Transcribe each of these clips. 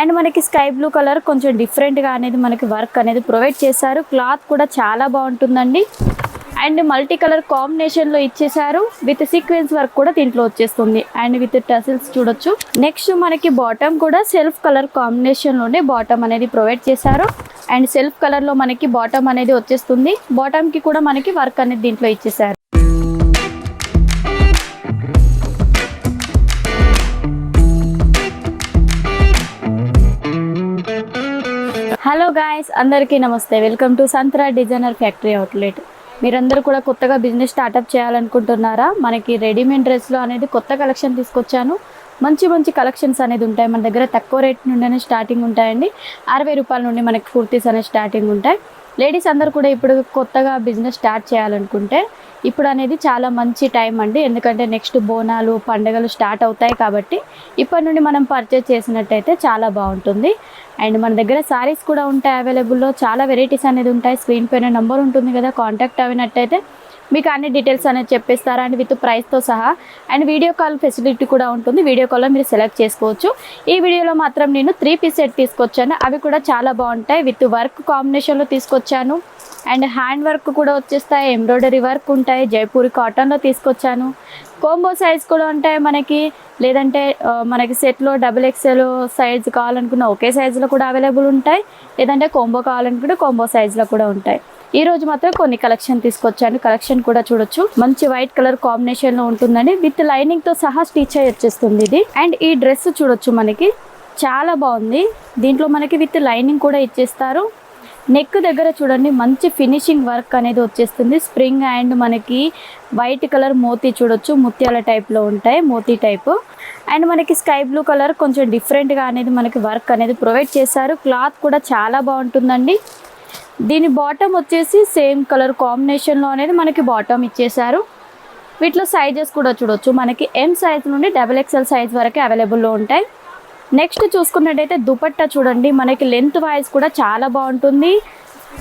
And మనకి sky blue colour కొంచెం డిఫరెంట్గా అనేది మనకి వర్క్ అనేది ప్రొవైడ్ చేశారు. క్లాత్ కూడా చాలా బాగుంటుందండి. అండ్ మల్టీ కలర్ కాంబినేషన్లో ఇచ్చేసారు. విత్ సీక్వెన్స్ వర్క్ కూడా దీంట్లో వచ్చేస్తుంది. అండ్ విత్ టసిల్స్ చూడొచ్చు. నెక్స్ట్ మనకి బాటమ్ కూడా సెల్ఫ్ కలర్ కాంబినేషన్లోనే బాటమ్ అనేది ప్రొవైడ్ చేశారు. అండ్ సెల్ఫ్ కలర్లో మనకి బాటమ్ అనేది వచ్చేస్తుంది. బాటమ్కి కూడా మనకి వర్క్ అనేది దీంట్లో ఇచ్చేసారు. హలో గాయస్, అందరికీ నమస్తే. Welcome to Santhra designer factory outlet. మీరందరూ కూడా కొత్తగా బిజినెస్ స్టార్ట్అప్ చేయాలనుకుంటున్నారా? మనకి రెడీమేడ్ డ్రెస్లో అనేది కొత్త కలెక్షన్ తీసుకొచ్చాను. మంచి మంచి కలెక్షన్స్ అనేది ఉంటాయి మన దగ్గర. తక్కువ రేట్ నుండి స్టార్టింగ్ ఉంటాయండి. 60 రూపాయల నుండి మనకి కుర్తీస్ అనేది స్టార్టింగ్ ఉంటాయి. లేడీస్ అందరూ కూడా ఇప్పుడు కొత్తగా బిజినెస్ స్టార్ట్ చేయాలనుకుంటే ఇప్పుడు అనేది చాలా మంచి టైం అండి. ఎందుకంటే నెక్స్ట్ బోనాలు పండుగలు స్టార్ట్ అవుతాయి కాబట్టి ఇప్పటి నుండి మనం పర్చేజ్ చేసినట్టయితే చాలా బాగుంటుంది. అండ్ మన దగ్గర సారీస్ కూడా ఉంటాయి అవైలబుల్లో. చాలా వెరైటీస్ అనేది ఉంటాయి. స్క్రీన్ పైన నెంబర్ ఉంటుంది కదా, కాంటాక్ట్ అయినట్టయితే మీకు అన్ని డీటెయిల్స్ అనేది చెప్పేస్తారు. అండ్ విత్ ప్రైస్తో సహా. అండ్ వీడియో కాల్ ఫెసిలిటీ కూడా ఉంటుంది. వీడియో కాల్లో మీరు సెలెక్ట్ చేసుకోవచ్చు. ఈ వీడియోలో మాత్రం నేను 3 పీస్ సెట్ తీసుకొచ్చాను. అవి కూడా చాలా బాగుంటాయి. విత్ వర్క్ కాంబినేషన్లో తీసుకొచ్చాను. అండ్ హ్యాండ్ వర్క్ కూడా వచ్చేస్తాయి. ఎంబ్రాయిడరీ వర్క్ ఉంటాయి. జైపూరి కాటన్లో తీసుకొచ్చాను. కోంబో సైజ్ కూడా ఉంటాయి మనకి. లేదంటే మనకి సెట్లో XXL సైజ్ కావాలనుకున్న ఒకే సైజులో కూడా అవైలబుల్ ఉంటాయి. లేదంటే కోంబో కావాలనుకుంటే కోంబో సైజులో కూడా ఉంటాయి. ఈ రోజు మాత్రం కొన్ని కలెక్షన్ తీసుకొచ్చాను. కలెక్షన్ కూడా చూడొచ్చు. మంచి వైట్ కలర్ కాంబినేషన్లో ఉంటుందండి. విత్ లైనింగ్తో సహా స్టిచ్ అయ్యి వచ్చేస్తుంది ఇది. అండ్ ఈ డ్రెస్ చూడొచ్చు, మనకి చాలా బాగుంది. దీంట్లో మనకి విత్ లైనింగ్ కూడా ఇచ్చేస్తారు. నెక్ దగ్గర చూడండి, మంచి ఫినిషింగ్ వర్క్ అనేది వచ్చేస్తుంది. స్ప్రింగ్ అండ్ మనకి వైట్ కలర్ మోతీ చూడొచ్చు. ముత్యాల టైప్లో ఉంటాయి, మోతీ టైపు. అండ్ మనకి స్కై బ్లూ కలర్ కొంచెం డిఫరెంట్గా అనేది మనకి వర్క్ అనేది ప్రొవైడ్ చేశారు. క్లాత్ కూడా చాలా బాగుంటుందండి. దీని బాటమ్ వచ్చేసి సేమ్ కలర్ కాంబినేషన్లో అనేది మనకి బాటమ్ ఇచ్చేసారు. వీటిలో సైజెస్ కూడా చూడొచ్చు. మనకి M సైజ్ నుండి XXL సైజ్ వరకు అవైలబుల్లో ఉంటాయి. నెక్స్ట్ చూసుకున్నట్టయితే దుపట్టా చూడండి, మనకి లెంత్ వైజ్ కూడా చాలా బాగుంటుంది.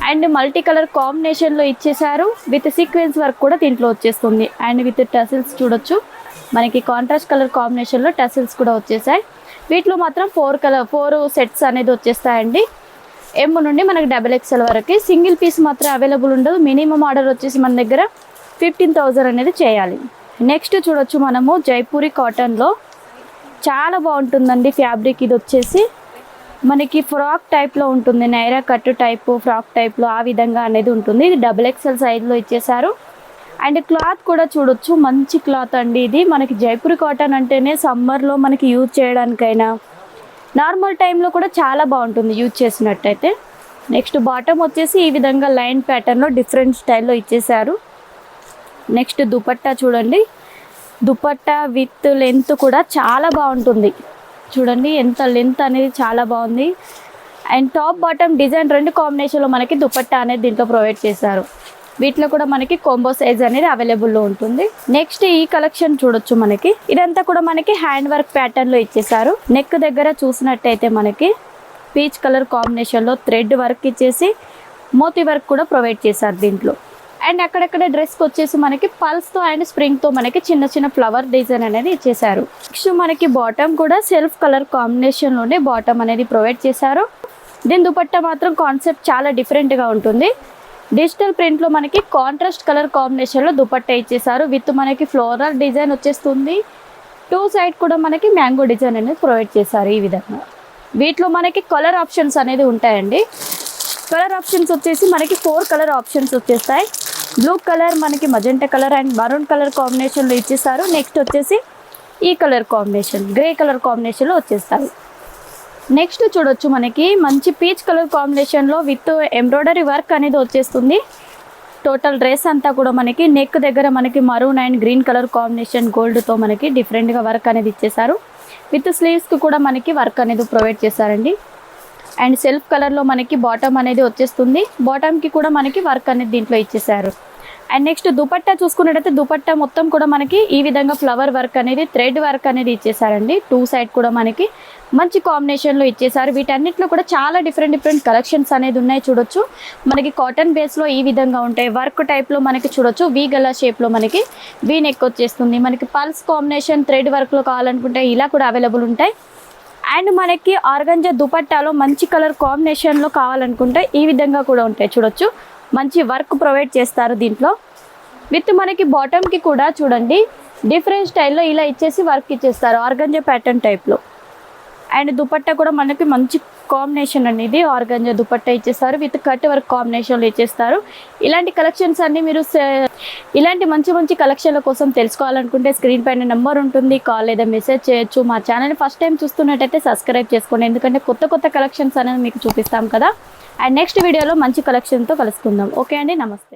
అండ్ మల్టీ కలర్ కాంబినేషన్లో ఇచ్చేసారు. విత్ సీక్వెన్స్ వర్క్ కూడా దీంట్లో వచ్చేస్తుంది. అండ్ విత్ టసిల్స్ చూడొచ్చు. మనకి కాంట్రాస్ట్ కలర్ కాంబినేషన్లో టసిల్స్ కూడా వచ్చేసాయి. వీటిలో మాత్రం 4 సెట్స్ అనేది వచ్చేస్తాయండి. M నుండి మనకి XXL వరకు. సింగిల్ పీస్ మాత్రం అవైలబుల్ ఉండదు. మినిమం ఆర్డర్ వచ్చేసి మన దగ్గర 15,000 అనేది చేయాలి. నెక్స్ట్ చూడొచ్చు, మనము జైపూరి కాటన్లో చాలా బాగుంటుందండి ఫ్యాబ్రిక్. ఇది వచ్చేసి మనకి ఫ్రాక్ టైప్లో ఉంటుంది. నైరా కట్ టైపు ఫ్రాక్ టైప్లో ఆ విధంగా అనేది ఉంటుంది. ఇది XXL సైజ్లో ఇచ్చేసారు. అండ్ క్లాత్ కూడా చూడొచ్చు, మంచి క్లాత్ అండి. ఇది మనకి జైపూరి కాటన్ అంటేనే సమ్మర్లో మనకి యూజ్ చేయడానికైనా నార్మల్ టైంలో కూడా చాలా బాగుంటుంది యూజ్ చేసినట్టయితే. నెక్స్ట్ బాటమ్ వచ్చేసి ఈ విధంగా లైన్ ప్యాటర్న్లో డిఫరెంట్ స్టైల్లో ఇచ్చేసారు. నెక్స్ట్ దుపట్టా చూడండి. దుపట్టా విత్ లెంత్ కూడా చాలా బాగుంటుంది. చూడండి ఎంత లెంత్ అనేది చాలా బాగుంది. అండ్ టాప్ బాటమ్ డిజైన్ 2 కాంబినేషన్లో మనకి దుపట్టా అనేది దీంట్లో ప్రొవైడ్ చేశారు. వీటిలో కూడా మనకి కోంబో సైజ్ అనేది అవైలబుల్లో ఉంటుంది. నెక్స్ట్ ఈ కలెక్షన్ చూడొచ్చు. మనకి ఇదంతా కూడా మనకి హ్యాండ్ వర్క్ ప్యాటర్న్లో ఇచ్చేసారు. నెక్ దగ్గర చూసినట్టయితే మనకి పీచ్ కలర్ కాంబినేషన్లో థ్రెడ్ వర్క్ ఇచ్చేసి మోతీ వర్క్ కూడా ప్రొవైడ్ చేశారు దీంట్లో. అండ్ అక్కడక్కడ డ్రెస్కి వచ్చేసి మనకి పల్స్తో అండ్ స్ప్రింగ్తో మనకి చిన్న చిన్న ఫ్లవర్ డిజైన్ అనేది ఇచ్చేసారు. నెక్స్ట్ మనకి బాటమ్ కూడా సెల్ఫ్ కలర్ కాంబినేషన్లోనే బాటమ్ అనేది ప్రొవైడ్ చేశారు. దీని దుపట్టా మాత్రం కాన్సెప్ట్ చాలా డిఫరెంట్గా ఉంటుంది. డిజిటల్ ప్రింట్లో మనకి కాంట్రాస్ట్ కలర్ కాంబినేషన్లో దుపట్టా ఇచ్చేసారు. విత్ మనకి ఫ్లోరల్ డిజైన్ వచ్చేస్తుంది. 2 సైడ్ కూడా మనకి మ్యాంగో డిజైన్ అనేది ప్రొవైడ్ చేశారు ఈ విధంగా. వీటిలో మనకి కలర్ ఆప్షన్స్ అనేది ఉంటాయండి. కలర్ ఆప్షన్స్ వచ్చేసి మనకి 4 కలర్ ఆప్షన్స్ వచ్చేస్తాయి. బ్లూ కలర్, మనకి magenta colour and maroon colour కాంబినేషన్లో ఇచ్చేసారు. నెక్స్ట్ వచ్చేసి ఈ కలర్ కాంబినేషన్ గ్రే కలర్ కాంబినేషన్లో వచ్చేస్తాయి. నెక్స్ట్ చూడొచ్చు, మనకి మంచి పీచ్ కలర్ కాంబినేషన్లో విత్ ఎంబ్రాయిడరీ వర్క్ అనేది వచ్చేస్తుంది. టోటల్ డ్రెస్ అంతా కూడా మనకి నెక్ దగ్గర మనకి maroon and green colour combination గోల్డ్తో మనకి డిఫరెంట్గా వర్క్ అనేది ఇచ్చేసారు. విత్ స్లీవ్స్కి కూడా మనకి వర్క్ అనేది ప్రొవైడ్ చేశారండి. అండ్ సెల్ఫ్ కలర్లో మనకి బాటమ్ అనేది వచ్చేస్తుంది. బాటమ్కి కూడా మనకి వర్క్ అనేది దీంట్లో ఇచ్చేసారు. అండ్ నెక్స్ట్ దుపట్టా చూసుకున్నట్టయితే దుపట్టా మొత్తం కూడా మనకి ఈ విధంగా ఫ్లవర్ వర్క్ అనేది థ్రెడ్ వర్క్ అనేది ఇచ్చేసారండి. 2 సైడ్ కూడా మనకి మంచి కాంబినేషన్లో ఇచ్చేసారు. వీటన్నిటిలో కూడా చాలా డిఫరెంట్ కలెక్షన్స్ అనేది ఉన్నాయి. చూడొచ్చు, మనకి కాటన్ బేస్లో ఈ విధంగా ఉంటాయి. వర్క్ టైప్లో మనకి చూడొచ్చు. వీ గలా షేప్లో మనకి వీ నెక్ వచ్చేస్తుంది. మనకి పల్స్ కాంబినేషన్ థ్రెడ్ వర్క్లో కావాలనుకుంటే ఇలా కూడా అవైలబుల్ ఉంటాయి. అండ్ మనకి ఆర్గంజా దుపట్టాలో మంచి కలర్ కాంబినేషన్లో కావాలనుకుంటే ఈ విధంగా కూడా ఉంటాయి, చూడొచ్చు. మంచి వర్క్ ప్రొవైడ్ చేస్తారు దీంట్లో. విత్ మనకి బాటమ్కి కూడా చూడండి డిఫరెంట్ స్టైల్లో ఇలా ఇచ్చేసి వర్క్ ఇచ్చేస్తారు ఆర్గంజా ప్యాటర్న్ టైప్లో. అండ్ దుపట్టా కూడా మనకి మంచి కాంబినేషన్ అనేది ఆర్గంజా దుపట్టా ఇచ్చేస్తారు, విత్ కట్ వర్క్ కాంబినేషన్లో ఇచ్చేస్తారు. ఇలాంటి కలెక్షన్స్ అన్ని మీరు ఇలాంటి మంచి మంచి కలెక్షన్ల కోసం తెలుసుకోవాలనుకుంటే స్క్రీన్ పైన నెంబర్ ఉంటుంది, కాల్ లేదా మెసేజ్ చేయొచ్చు. మా ఛానల్ ఫస్ట్ టైం చూస్తున్నట్టయితే సబ్స్క్రైబ్ చేసుకోండి, ఎందుకంటే కొత్త కొత్త కలెక్షన్స్ అనేది మీకు చూపిస్తాం కదా. అండ్ నెక్స్ట్ వీడియోలో మంచి కలెక్షన్తో కలుసుకుందాం. ఓకే అండి, నమస్తే.